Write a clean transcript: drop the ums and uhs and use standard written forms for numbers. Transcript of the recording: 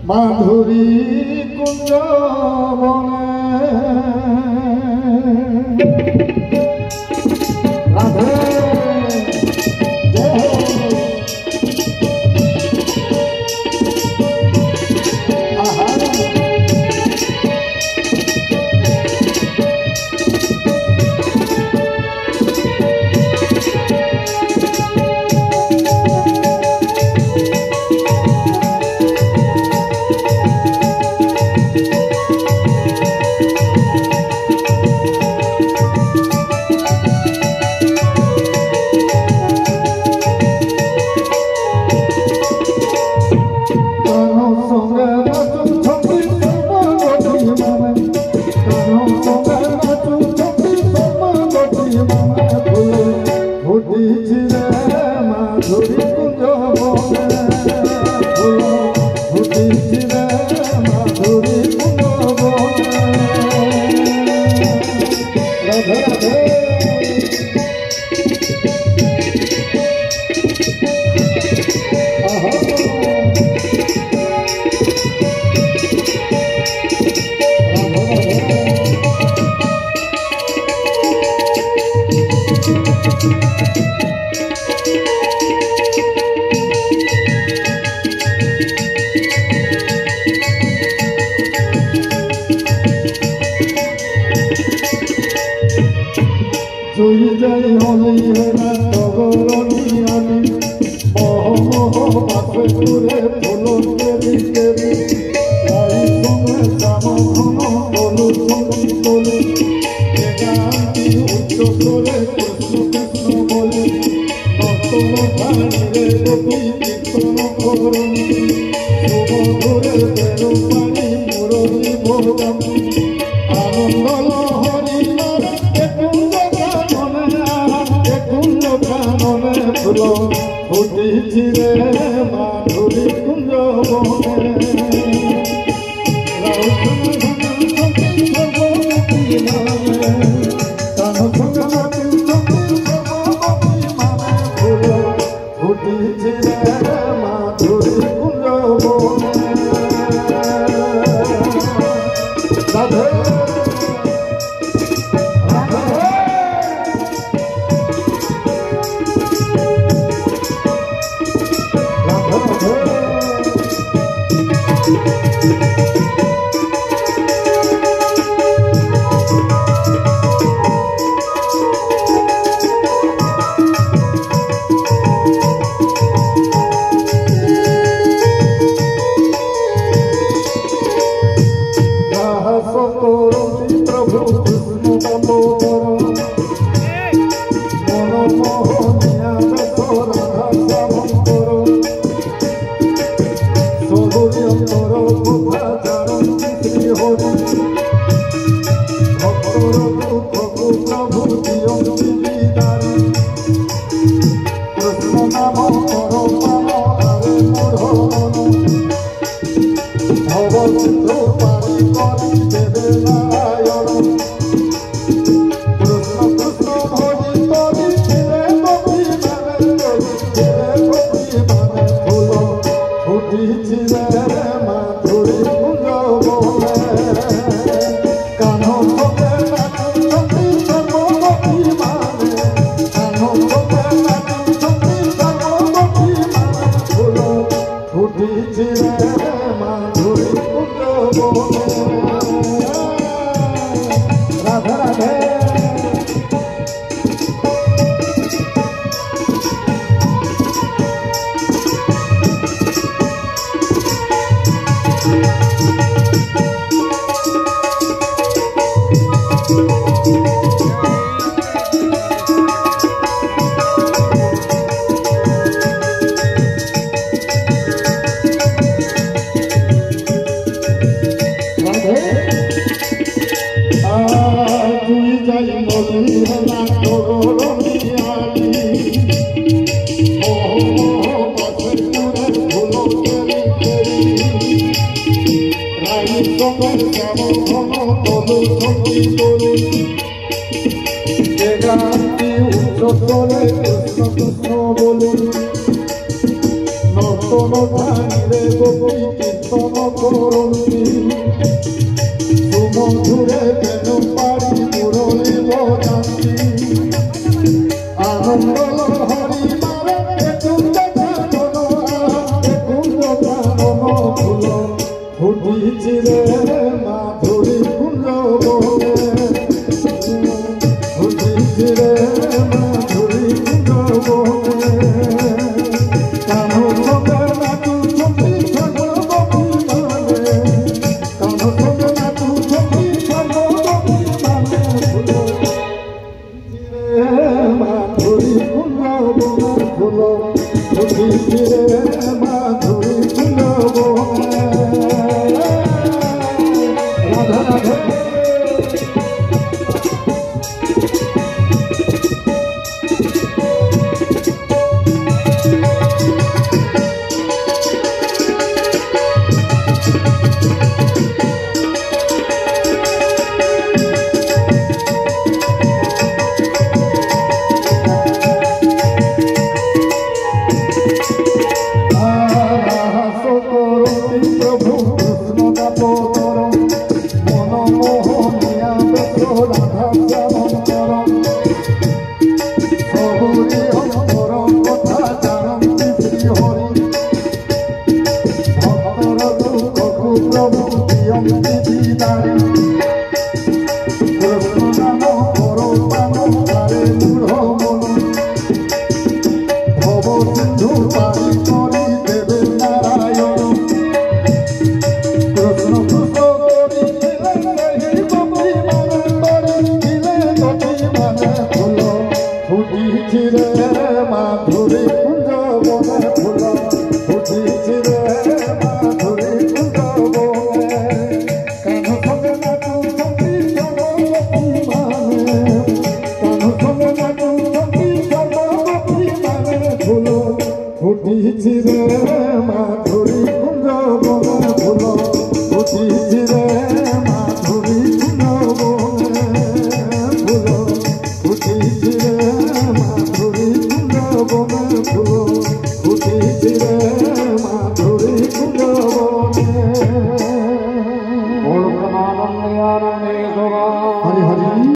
মাধুরী কুঞ্জ বনে রাধে জয় হলি হেরা তগরনি আনি মোহ মোহ পাশে ঘুরে ফুল কেরি কেরি তাই সঙ্গে শ্যামঘন বলু সঙ্গী বলু গানটি উচ্চ করে কৃষ্ণ কৃষ্ণ বলে নতুন ধারে গোপী কীর্তন করুনি সুমধুরে বেরু পানি মুরলী ভোগামি আনন্দ লহরী ফুল ফুটিছি রে মাধুরী কুঞ্জ বনে ফুটিছি রে মাধুরী কুঞ্জ বনে রাধে प्रभु कृष्ण दामोदर मन मोहनिया राधा श्यामकर सबुरियंतर कथा जानती श्री हरि भक्तर दुखको प्रभु दियंती बिदारी कृष्ण नाम कर पान आरे मोर मन भवचित्र पारी करी देवे नारायण कृष्ण कृष्ण भजी करी धिरे गोपी माने फूल फुटिछि रे माधुरी कुंज बने कान्ह सते नाचुछंती सर्व गोपी माने कान्ह सते नाचुछंती सर्व गोपी माने फूल फुटिछि रे माधुरी कुंज बने राधे राधे कृष्ण कृष्ण बोले नतन ଧାନିରେ ଗୋପୀ କୀର୍ତ୍ତନ କରନ୍ତି ସୁମଧୁରେ ବେଣୁ ପାଡ଼ି ମୁରଳୀ ବଜାନ୍ତି ଆନନ୍ଦ ଲହରୀ ମାରେ କୁଞ୍ଜ କାନନ ଫୁଲ ଫୁଟିଛି ରେ ମାଧୁରୀ କୁଞ୍ଜ ବନେ ଫୁଟିଛି ରେ ମାଧୁରୀ କୁଞ୍ଜ ବନେ କାହ୍ନୁ ସଙ୍ଗେ ନାଚୁଛନ୍ତି ସାଗରବତୀମାନେ କାହ୍ନୁ ସଙ୍ଗେ ନାଚୁଛନ୍ତି ସାଗରବତୀମାନେ ମାଧୁରୀ କୁଞ୍ଜ ବନେ ଫୁଲ ଫୁଟିଛି ରେ ମାଧୁରୀ କୁଞ୍ଜ ବନେ ରାଧା ରାଧା प्रभु कृष्ण दामोदर मनमोहनिया बेश राधा श्यामकर सबुरी अंतर कथा जानती श्रीहरि भक्तर दुखकु प्रभु